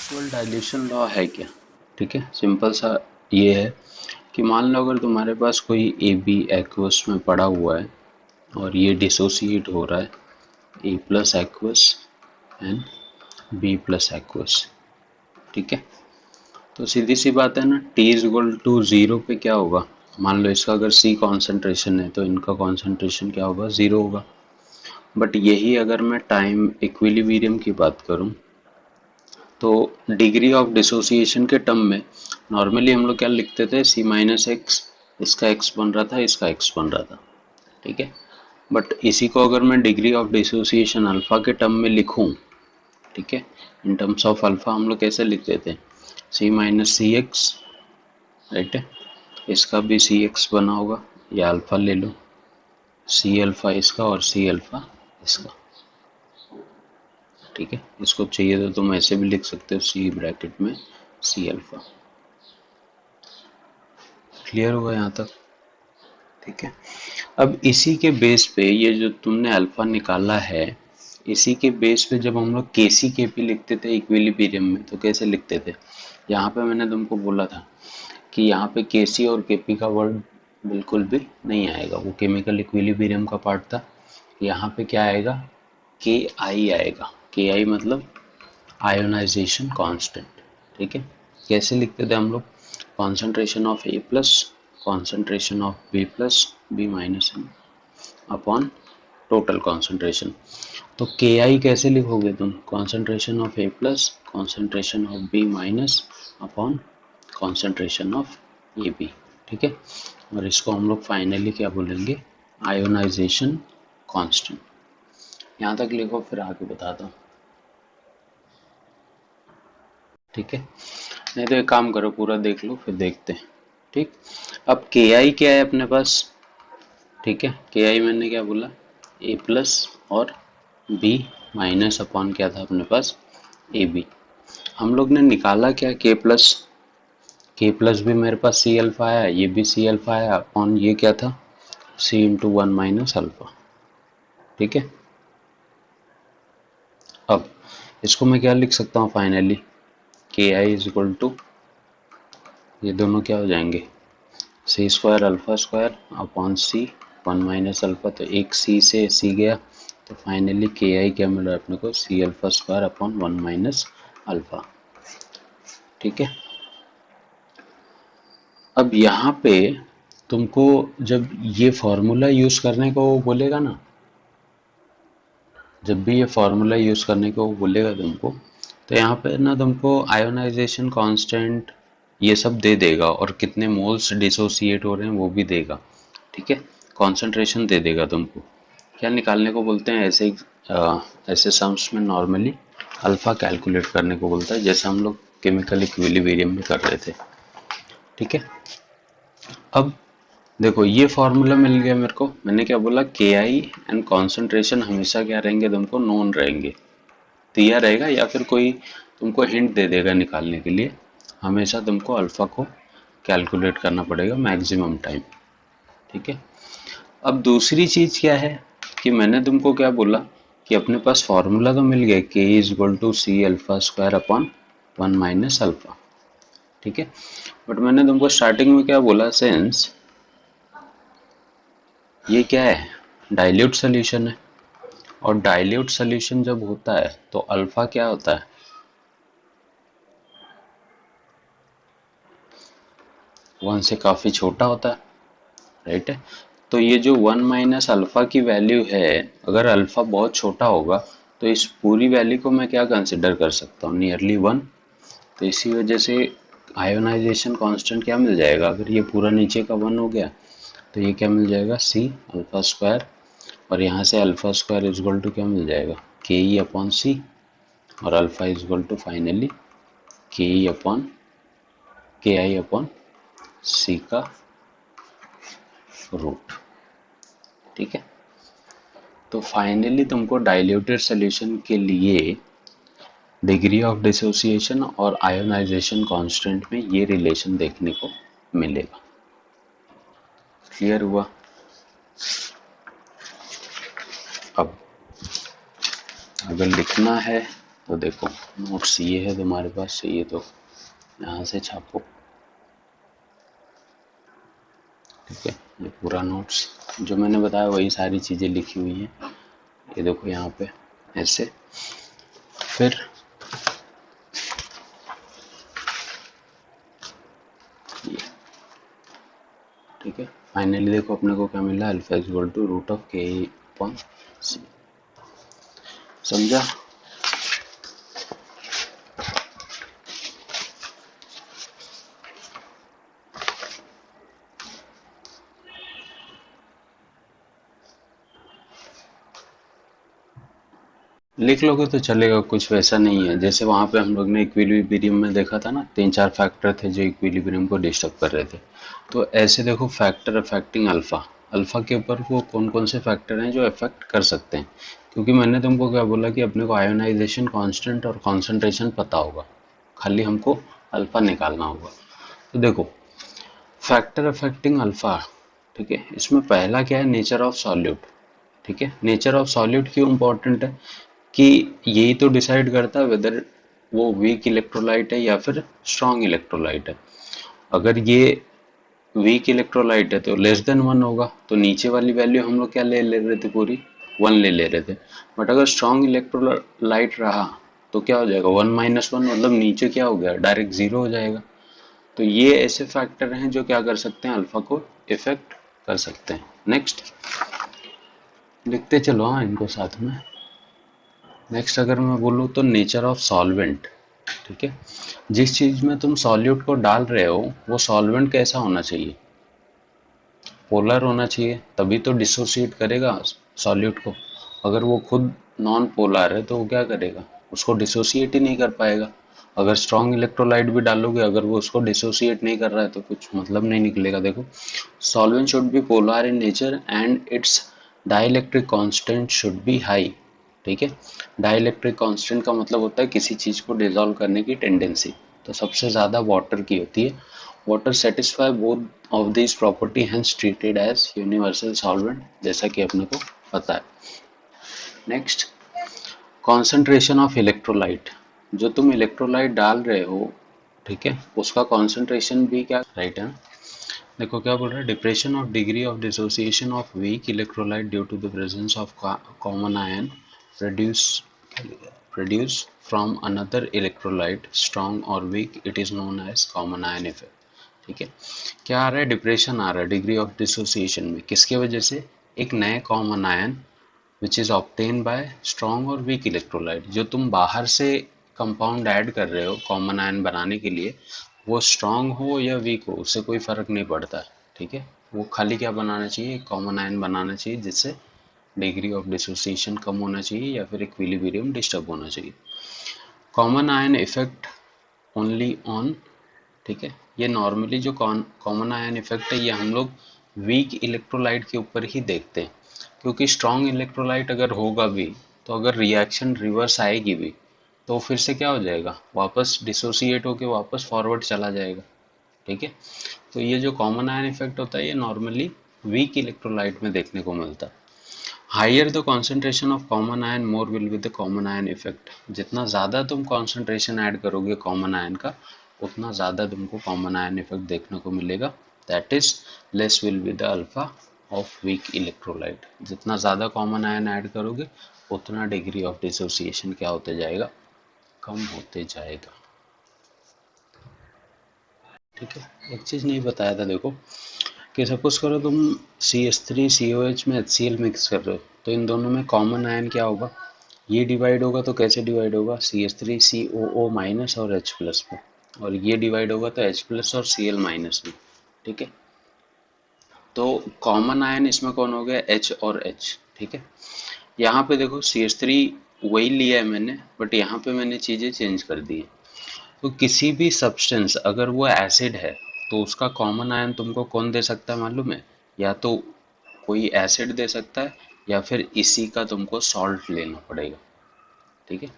Actual dilution law है क्या? ठीक है, सिंपल सा ये है कि मान लो अगर तुम्हारे पास कोई ए बी एक्वस में पड़ा हुआ है और ये डिसोसिएट हो रहा है A plus aqueous and B plus aqueous. ठीक है, तो सीधी सी बात है ना, T is equal to zero पे क्या होगा? मान लो इसका अगर सी कॉन्सेंट्रेशन है तो इनका कॉन्सेंट्रेशन क्या होगा? ज़ीरो होगा। बट यही अगर मैं टाइम इक्विलिब्रियम की बात करूं तो डिग्री ऑफ डिसोसिएशन के टर्म में नॉर्मली हम लोग क्या लिखते थे? सी माइनस एक्स, इसका एक्स बन रहा था, इसका एक्स बन रहा था। ठीक है, बट इसी को अगर मैं डिग्री ऑफ डिसोसिएशन अल्फा के टर्म में लिखूं, ठीक है, इन टर्म्स ऑफ अल्फा हम लोग कैसे लिखते थे? सी माइनस सी एक्स, राइट है, इसका भी सी एक्स बना होगा, या अल्फा ले लो, सी अल्फा इसका और सी अल्फा इसका। ठीक है, इसको चाहिए तो तुम ऐसे भी लिख सकते हो, सी ब्रैकेट में सी अल्फा। क्लियर हुआ यहाँ तक? ठीक है, अब इसी के बेस पे ये जो तुमने अल्फा निकाला है, इसी के बेस पे जब हम लोग के सी के पी लिखते थे इक्विलिब्रियम में तो कैसे लिखते थे? यहाँ पे मैंने तुमको बोला था कि यहाँ पे के सी और के पी का वर्ड बिल्कुल भी नहीं आएगा, वो केमिकल इक्विलिब्रियम का पार्ट था। यहाँ पे क्या आएगा? के आई आएगा। के आई मतलब आयोनाइजेशन कांस्टेंट। ठीक है, कैसे लिखते थे हम लोग? Concentration of A plus concentration of B plus B minus N upon total concentration. तो के आई कैसे लिखोगे तुम? Concentration of A plus concentration of B minus upon concentration of A B. ठीक है, और इसको हम लोग फाइनली क्या बोलेंगे? Ionization constant. यहाँ तक लिखो, फिर आगे बताता हूँ। ठीक है, नहीं तो एक काम करो, पूरा देख लो फिर देखते हैं। ठीक, अब के आई क्या है अपने पास? ठीक है, के आई मैंने क्या बोला? ए प्लस और बी माइनस अपॉन क्या था अपने पास? A B. हम लोग ने निकाला क्या? के प्लस भी मेरे पास सी अल्फा आया, ये भी सी अल्फा आया अपॉन ये क्या था? सी इंटू वन माइनस अल्फा। ठीक है, अब इसको मैं क्या लिख सकता हूँ फाइनली? के आई इज इक्वल टू, ये दोनों क्या हो जाएंगे? सी स्क्वायर अल्फा स्क्वायर अपॉन सी वन माइनस अल्फा। तो एक सी से सी गया, तो फाइनली के आई क्या मिल रहा है अपने को? C alpha square upon one minus alpha. ठीक है, अब यहाँ पे तुमको जब ये फॉर्मूला यूज करने को वो बोलेगा ना, जब भी ये फॉर्मूला यूज करने को वो बोलेगा तुमको, तो यहाँ पे ना तुमको आयोनाइजेशन कांस्टेंट ये सब दे देगा और कितने मोल्स डिसोसिएट हो रहे हैं वो भी देगा। ठीक है, कॉन्सेंट्रेशन दे देगा तुमको। क्या निकालने को बोलते हैं ऐसे ऐसे सम्स में? नॉर्मली अल्फा कैलकुलेट करने को बोलता है, जैसे हम लोग केमिकल इक्विलिब्रियम में कर रहे थे। ठीक है, अब देखो ये फॉर्मूला मिल गया मेरे को। मैंने क्या बोला? के आई एंड कॉन्सेंट्रेशन हमेशा क्या रहेंगे तुमको? नोन रहेंगे। दिया रहेगा या फिर कोई तुमको हिंट दे देगा निकालने के लिए। हमेशा तुमको अल्फा को कैलकुलेट करना पड़ेगा मैक्सिमम टाइम। ठीक है, अब दूसरी चीज क्या है कि मैंने तुमको क्या बोला कि अपने पास फॉर्मूला तो मिल गया, K is equal to C alpha square upon one minus alpha. ठीक है, बट मैंने तुमको स्टार्टिंग में क्या बोला? सेंस ये क्या है? डाइल्यूट सोल्यूशन है, और डाइल्यूट सोल्यूशन जब होता है तो अल्फा क्या होता है? वन से काफी छोटा होता है, राइट है। तो ये जो वन माइनस अल्फा की वैल्यू है, अगर अल्फा बहुत छोटा होगा तो इस पूरी वैल्यू को मैं क्या कंसिडर कर सकता हूँ? Nearly one. तो इसी वजह से आयोनाइजेशन कांस्टेंट क्या मिल जाएगा? अगर ये पूरा नीचे का वन हो गया तो ये क्या मिल जाएगा? सी अल्फा स्क्वायर, और यहाँ से alpha square is equal to क्या मिल जाएगा? के ई अपॉन सी, और alpha is equal to finally K E upon के आई अपॉन सी का रूट। ठीक है, तो फाइनली तुमको डाइल्यूटेड सोल्यूशन के लिए डिग्री ऑफ डिसोसिएशन और आयोनाइजेशन कांस्टेंट में ये रिलेशन देखने को मिलेगा। क्लियर हुआ? अब अगर लिखना है तो देखो नोट्स ये है तुम्हारे पास, चाहिए तो यहाँ से छापो, ठीक है। ये पूरा नोट्स जो मैंने बताया वही सारी चीज़ें लिखी हुई हैं, ये देखो यहाँ पे ऐसे। फिर ये, ठीक है। फाइनली देखो अपने को क्या मिला, alpha is equal to root of K upon C. समझा? लिख लोगे तो चलेगा, कुछ वैसा नहीं है। जैसे वहां पे हम लोग ने इक्विलिब्रियम में देखा था ना, 3-4 फैक्टर थे जो इक्विलिब्रियम को डिस्टर्ब कर रहे थे। तो ऐसे देखो फैक्टर अफेक्टिंग अल्फा, अल्फा के ऊपर वो कौन कौन से फैक्टर हैं जो अफेक्ट कर सकते हैं। क्योंकि मैंने तुमको क्या बोला कि अपने को आयोनाइजेशन कांस्टेंट और कॉन्सेंट्रेशन पता होगा, खाली हमको अल्फा निकालना होगा। तो देखो फैक्टर अफेक्टिंग अल्फा, ठीक है, इसमें पहला क्या है, नेचर ऑफ सॉल्यूट। ठीक है, नेचर ऑफ सॉल्यूट क्यों इंपॉर्टेंट है कि यही तो डिसाइड करता है वेदर वो वीक इलेक्ट्रोलाइट है या फिर स्ट्रॉन्ग इलेक्ट्रोलाइट है। अगर ये वीक इलेक्ट्रोलाइट है तो लेस देन 1 होगा, तो नीचे वाली वैल्यू हम लोग क्या ले रहे थे, पूरी 1 ले रहे थे। बट अगर स्ट्रॉन्ग इलेक्ट्रोलाइट रहा तो क्या हो जाएगा, 1-1 मतलब नीचे क्या हो गया, डायरेक्ट 0 हो जाएगा। तो ये ऐसे फैक्टर हैं जो क्या कर सकते हैं, अल्फा को इफेक्ट कर सकते हैं। नेक्स्ट लिखते चलो हाँ इनको साथ में। नेक्स्ट अगर मैं बोलूँ तो नेचर ऑफ सॉल्वेंट, ठीक है। जिस चीज में तुम सॉल्यूट को डाल रहे हो वो सॉल्वेंट कैसा होना चाहिए, पोलर होना चाहिए, तभी तो डिसोसिएट करेगा सॉल्यूट को। अगर वो खुद नॉन पोलर है तो वो क्या करेगा, उसको डिसोसिएट ही नहीं कर पाएगा। अगर स्ट्रॉन्ग इलेक्ट्रोलाइट भी डालोगे, अगर वो उसको डिसोसिएट नहीं कर रहा है तो कुछ मतलब नहीं निकलेगा। देखो solvent should be polar in nature and it's dielectric constant should be high, ठीक है। डाइलेक्ट्रिक कांस्टेंट का मतलब होता है किसी चीज को डिसॉल्व करने की टेंडेंसी, तो सबसे ज्यादा वाटर की होती है। Water satisfy both of this property hence treated as universal solvent, जैसा कि अपने को पता है। नेक्स्ट कॉन्सेंट्रेशन ऑफ इलेक्ट्रोलाइट, जो तुम इलेक्ट्रोलाइट डाल रहे हो, ठीक है, उसका कॉन्सेंट्रेशन भी क्या राइट है। देखो क्या बोल रहा है, depression of degree of dissociation of weak electrolyte due to the presence of common ion produce from another electrolyte strong और weak, it is known as common ion effect. ठीक है, क्या आ रहा है, डिप्रेशन आ रहा है डिग्री ऑफ डिसोसिएशन में, किसके वजह से, एक नए common ion which is obtain bye strong और वीक इलेक्ट्रोलाइट। जो तुम बाहर से कंपाउंड ऐड कर रहे हो कॉमन आयन बनाने के लिए, वो स्ट्रॉन्ग हो या वीक हो उससे कोई फर्क नहीं पड़ता, ठीक है। वो खाली क्या बनाना चाहिए, कॉमन आयन बनाना चाहिए जिससे डिग्री ऑफ डिसोसिएशन कम होना चाहिए या फिर इक्विलिब्रियम डिस्टर्ब होना चाहिए। Common ion effect only on, ठीक है, ये नॉर्मली जो कॉमन आयन इफेक्ट है ये हम लोग वीक इलेक्ट्रोलाइट के ऊपर ही देखते हैं। क्योंकि स्ट्रॉन्ग इलेक्ट्रोलाइट अगर होगा भी तो अगर रिएक्शन रिवर्स आएगी भी तो फिर से क्या हो जाएगा, वापस डिसोसिएट होके वापस फॉरवर्ड चला जाएगा, ठीक है। तो ये जो कॉमन आयन इफेक्ट होता है ये नॉर्मली वीक इलेक्ट्रोलाइट में देखने को मिलता है। Higher the concentration of common ion more will be the common ion effect, जितना ज़्यादा तुम कॉन्सेंट्रेशन ऐड करोगे कॉमन आयन का उतना ज़्यादा तुमको कॉमन आयन इफेक्ट देखने को मिलेगा। That is less will be the alpha of weak electrolyte. जितना ज़्यादा कॉमन आयन ऐड करोगे उतना डिग्री ऑफ डिसोसिएशन क्या होते जाएगा, कम होते जाएगा, ठीक है। एक चीज़ नहीं बताया था देखो, कि सपोज करो तुम CH3COH में HCl मिक्स कर रहे हो तो इन दोनों में कॉमन आयन क्या होगा, ये डिवाइड होगा तो कैसे डिवाइड होगा, CH3COO माइनस और H प्लस में, और ये डिवाइड होगा तो H प्लस और Cl माइनस में, ठीक है। तो कॉमन आयन इसमें कौन हो गया, H और H, ठीक है। यहाँ पे देखो CH3 वही लिया है मैंने, बट यहाँ पे मैंने चीज़ें चेंज कर दी है। तो किसी भी सब्सटेंस अगर वो एसिड है तो उसका कॉमन आयन तुमको कौन दे सकता है मालूम है, या तो कोई एसिड दे सकता है या फिर इसी का तुमको सॉल्ट लेना पड़ेगा, ठीक है।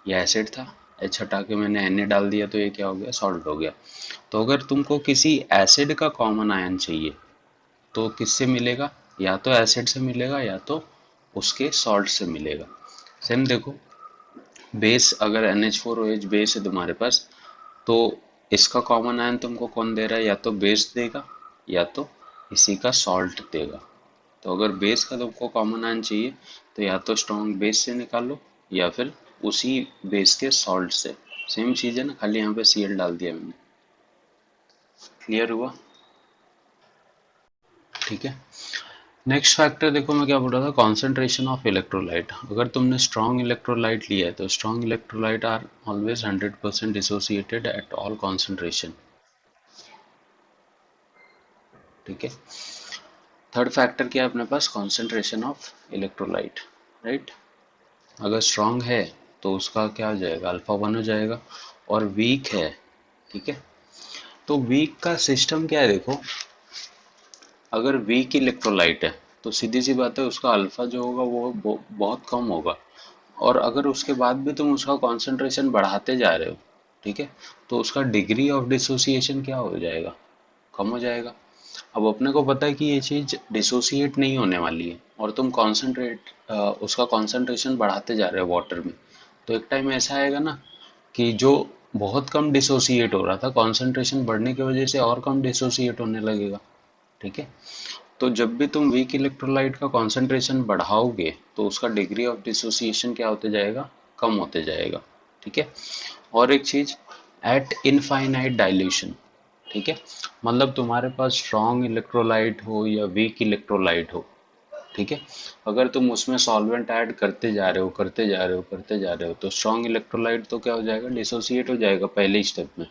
ये एसिड था, H हटा के मैंने Na डाल दिया तो ये क्या हो गया, सॉल्ट हो गया। तो अगर तुमको किसी एसिड का कॉमन आयन चाहिए तो किससे मिलेगा, या तो एसिड से मिलेगा या तो उसके सॉल्ट से मिलेगा। सेम देखो बेस अगर NH4OH बेस है तुम्हारे पास, तो इसका कॉमन आयन तुमको कौन दे रहा है? या तो बेस देगा या तो इसी का सॉल्ट देगा। तो अगर बेस का तुमको कॉमन आयन चाहिए तो या तो स्ट्रॉन्ग बेस से निकालो या फिर उसी बेस के सॉल्ट से। सेम चीज है ना, खाली यहाँ पे Cl डाल दिया मैंने। क्लियर हुआ? ठीक है। नेक्स्ट फैक्टर देखो मैं क्या बोल रहा था, कॉन्सेंट्रेशन ऑफ इलेक्ट्रोलाइट। अगर तुमने स्ट्रॉन्ग इलेक्ट्रोलाइट लिया है तो strong electrolyte are always 100% dissociated at all concentration. ठीक है। थर्ड फैक्टर क्या है अपने पास? Concentration of electrolyte, right. अगर स्ट्रॉन्ग है तो उसका क्या हो जाएगा? अल्फा 1 हो जाएगा। और वीक है, ठीक है, तो वीक का सिस्टम क्या है देखो, अगर वीक इलेक्ट्रोलाइट है तो सीधी सी बात है उसका अल्फा जो होगा वो बहुत कम होगा। और अगर उसके बाद भी तुम उसका कॉन्सेंट्रेशन बढ़ाते जा रहे हो, ठीक है, तो उसका डिग्री ऑफ डिसोसिएशन क्या हो जाएगा? कम हो जाएगा। अब अपने को पता है कि ये चीज डिसोसिएट नहीं होने वाली है और तुम उसका कॉन्सेंट्रेशन बढ़ाते जा रहे हो वाटर में, तो एक टाइम ऐसा आएगा ना कि जो बहुत कम डिसोसिएट हो रहा था, कॉन्सेंट्रेशन बढ़ने की वजह से और कम डिसोसिएट होने लगेगा। ठीक है। तो जब भी तुम वीक इलेक्ट्रोलाइट का कॉन्सेंट्रेशन बढ़ाओगे तो उसका डिग्री ऑफ डिसोसिएशन क्या होते जाएगा? कम होते जाएगा। ठीक है। और एक चीज, एट इनफाइनाइट डाइल्यूशन। ठीक है, मतलब तुम्हारे पास स्ट्रॉन्ग इलेक्ट्रोलाइट हो या वीक इलेक्ट्रोलाइट हो, ठीक है, अगर तुम उसमें सॉल्वेंट ऐड करते जा रहे हो करते जा रहे हो करते जा रहे हो तो स्ट्रॉन्ग इलेक्ट्रोलाइट तो क्या हो जाएगा? डिसोसिएट हो जाएगा पहले ही स्टेप में।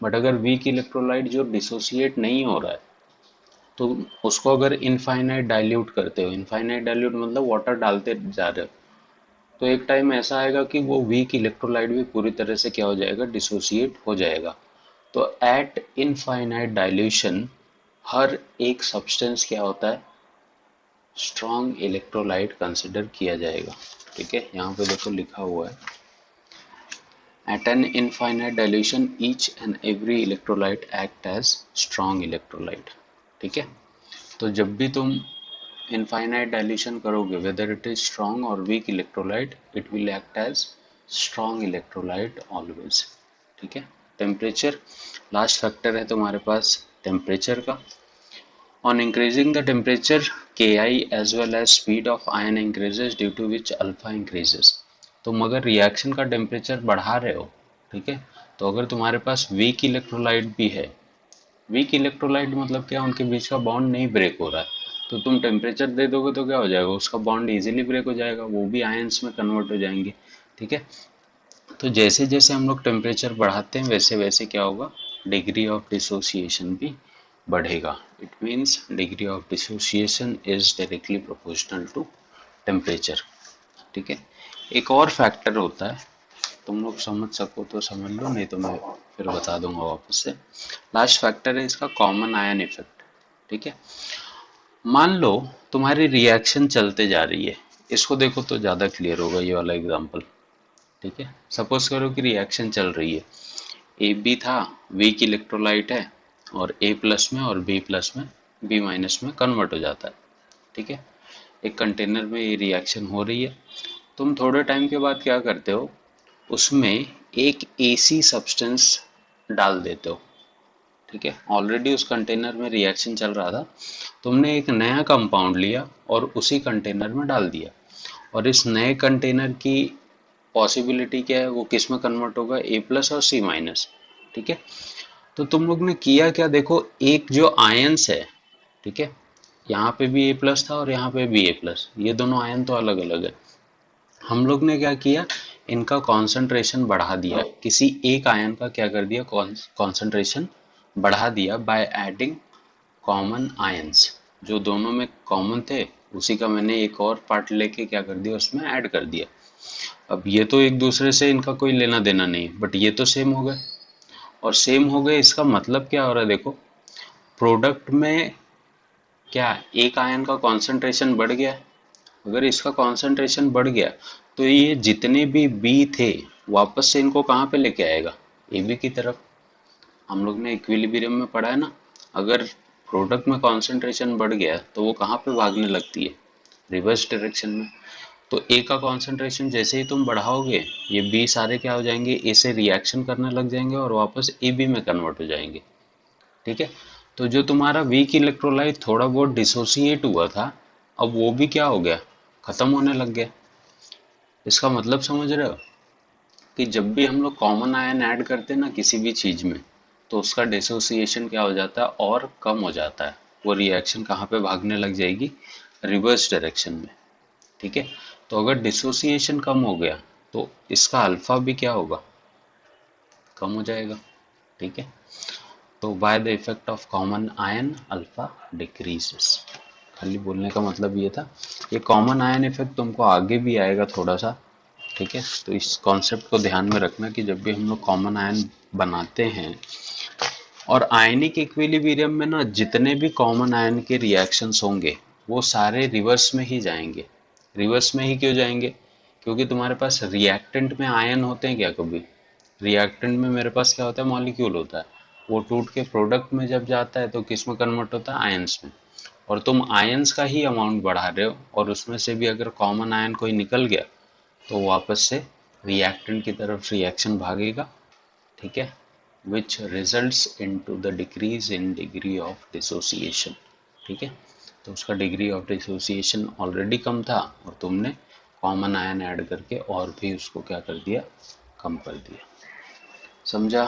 बट अगर वीक इलेक्ट्रोलाइट जो डिसोसिएट नहीं हो रहा है तो उसको अगर इनफाइनाइट डाइल्यूट करते हो, इनफाइनाइट डाइल्यूट मतलब वाटर डालते जा रहे हो, तो एक टाइम ऐसा आएगा कि वो वीक इलेक्ट्रोलाइट भी पूरी तरह से क्या हो जाएगा? डिसोसिएट हो जाएगा। तो एट इनफाइनाइट डाइल्यूशन हर एक सब्सटेंस क्या होता है? स्ट्रॉन्ग इलेक्ट्रोलाइट कंसिडर किया जाएगा। ठीक है, यहाँ पे देखो लिखा हुआ है, at an infinite dilution each and every electrolyte act as strong electrolyte. ठीक है, तो जब भी तुम इनफाइनाइट डाइल्यूशन करोगे, वेदर इट इज स्ट्रॉन्ग और weak electrolyte, it will act as strong electrolyte always. ठीक है। टेम्परेचर लास्ट फैक्टर है तुम्हारे पास टेम्परेचर का। On increasing the temperature, Ki as well as speed of ion increases due to which alpha increases। तुम अगर reaction का temperature बढ़ा रहे हो, ठीक है, तो अगर तुम्हारे पास वीक इलेक्ट्रोलाइट भी है, वीक इलेक्ट्रोलाइट मतलब क्या? उनके बीच का बॉन्ड नहीं ब्रेक हो रहा है, तो तुम टेम्परेचर दे दोगे तो क्या हो जाएगा? उसका बॉन्ड इजीली ब्रेक हो जाएगा, वो भी आयंस में कन्वर्ट हो जाएंगे। ठीक है। तो जैसे जैसे हम लोग टेम्परेचर बढ़ाते हैं वैसे वैसे क्या होगा? डिग्री ऑफ डिसोसिएशन भी बढ़ेगा। It means degree of dissociation is directly proportional to temperature. ठीक है। एक और फैक्टर होता है, तुम लोग समझ सको तो समझ लो, नहीं तो मैं फिर बता दूंगा वापस से। लास्ट फैक्टर है इसका कॉमन आयन इफेक्ट। ठीक है। मान लो तुम्हारी रिएक्शन चलते जा रही है, इसको देखो तो ज़्यादा क्लियर होगा ये वाला एग्जांपल। ठीक है, सपोज करो कि रिएक्शन चल रही है, ए बी था, वीक इलेक्ट्रोलाइट है, और ए प्लस में और बी प्लस में बी माइनस में कन्वर्ट हो जाता है। ठीक है, एक कंटेनर में ये रिएक्शन हो रही है। तुम थोड़े टाइम के बाद क्या करते हो? उसमें एक एसी सब्सटेंस डाल देते हो। ठीक है, ऑलरेडी उस कंटेनर में रिएक्शन चल रहा था, तुमने एक नया कंपाउंड लिया और उसी कंटेनर में डाल दिया, और इस नए कंटेनर की पॉसिबिलिटी क्या है? वो किस में कन्वर्ट होगा? ए प्लस और सी माइनस। ठीक है, तो तुम लोग ने किया क्या देखो, एक जो आयंस है, ठीक है, यहाँ पे भी ए प्लस था और यहाँ पे भी ए प्लस, ये दोनों आयन तो अलग अलग है। हम लोग ने क्या किया? इनका कॉन्सेंट्रेशन बढ़ा दिया, किसी एक आयन का क्या कर दिया? कॉन्सेंट्रेशन बढ़ा दिया बाय एडिंग कॉमन आयंस। जो दोनों में कॉमन थे उसी का मैंने एक और पार्ट लेके क्या कर दिया? उसमें ऐड कर दिया। अब ये तो एक दूसरे से इनका कोई लेना देना नहीं, बट ये तो सेम हो गए, और सेम हो गए इसका मतलब क्या हो रहा है देखो, प्रोडक्ट में क्या एक आयन का कॉन्सेंट्रेशन बढ़ गया। अगर इसका कॉन्सेंट्रेशन बढ़ गया तो ये जितने भी बी थे वापस से इनको कहाँ पे लेके आएगा? ए बी की तरफ। हम लोग ने इक्विलिब्रियम में पढ़ा है ना, अगर प्रोडक्ट में कॉन्सेंट्रेशन बढ़ गया तो वो कहाँ पे भागने लगती है? रिवर्स डायरेक्शन में। तो ए का कॉन्सेंट्रेशन जैसे ही तुम बढ़ाओगे, ये बी सारे क्या हो जाएंगे, ए से रिएक्शन करने लग जाएंगे और वापस ए बी में कन्वर्ट हो जाएंगे। ठीक है, तो जो तुम्हारा वीक इलेक्ट्रोलाइट थोड़ा बहुत डिसोसिएट हुआ था, अब वो भी क्या हो गया, खत्म होने लग गया। इसका मतलब समझ रहे हो कि जब भी हम लोग कॉमन आयन ऐड करते हैं ना किसी भी चीज में, तो उसका डिसोसिएशन क्या हो जाता है, और कम हो जाता है। वो रिएक्शन कहाँ पे भागने लग जाएगी, रिवर्स डायरेक्शन में। ठीक है, तो अगर डिसोसिएशन कम हो गया तो इसका अल्फा भी क्या होगा, कम हो जाएगा। ठीक है, तो by the effect of common ion alpha decreases. खाली बोलने का मतलब ये था। ये कॉमन आयन इफेक्ट तुमको आगे भी आएगा थोड़ा सा। ठीक है, तो इस कॉन्सेप्ट को ध्यान में रखना कि जब भी हम लोग कॉमन आयन बनाते हैं, और आयनिक इक्विलिब्रियम में ना जितने भी कॉमन आयन के रिएक्शंस होंगे वो सारे रिवर्स में ही जाएंगे। रिवर्स में ही क्यों जाएंगे, क्योंकि तुम्हारे पास रिएक्टेंट में आयन होते हैं क्या कभी, रिएक्टेंट में मेरे पास क्या होता है, मॉलिक्यूल होता है। वो टूट के प्रोडक्ट में जब जाता है तो किस में कन्वर्ट होता है, आयंस में। और तुम आयंस का ही अमाउंट बढ़ा रहे हो, और उसमें से भी अगर कॉमन आयन कोई निकल गया तो वापस से रिएक्टेंट की तरफ रिएक्शन भागेगा। ठीक है, which results into the decrease in degree of dissociation। ठीक है, तो उसका डिग्री ऑफ डिसोसिएशन ऑलरेडी कम था और तुमने कॉमन आयन ऐड करके और भी उसको क्या कर दिया, कम कर दिया। समझा?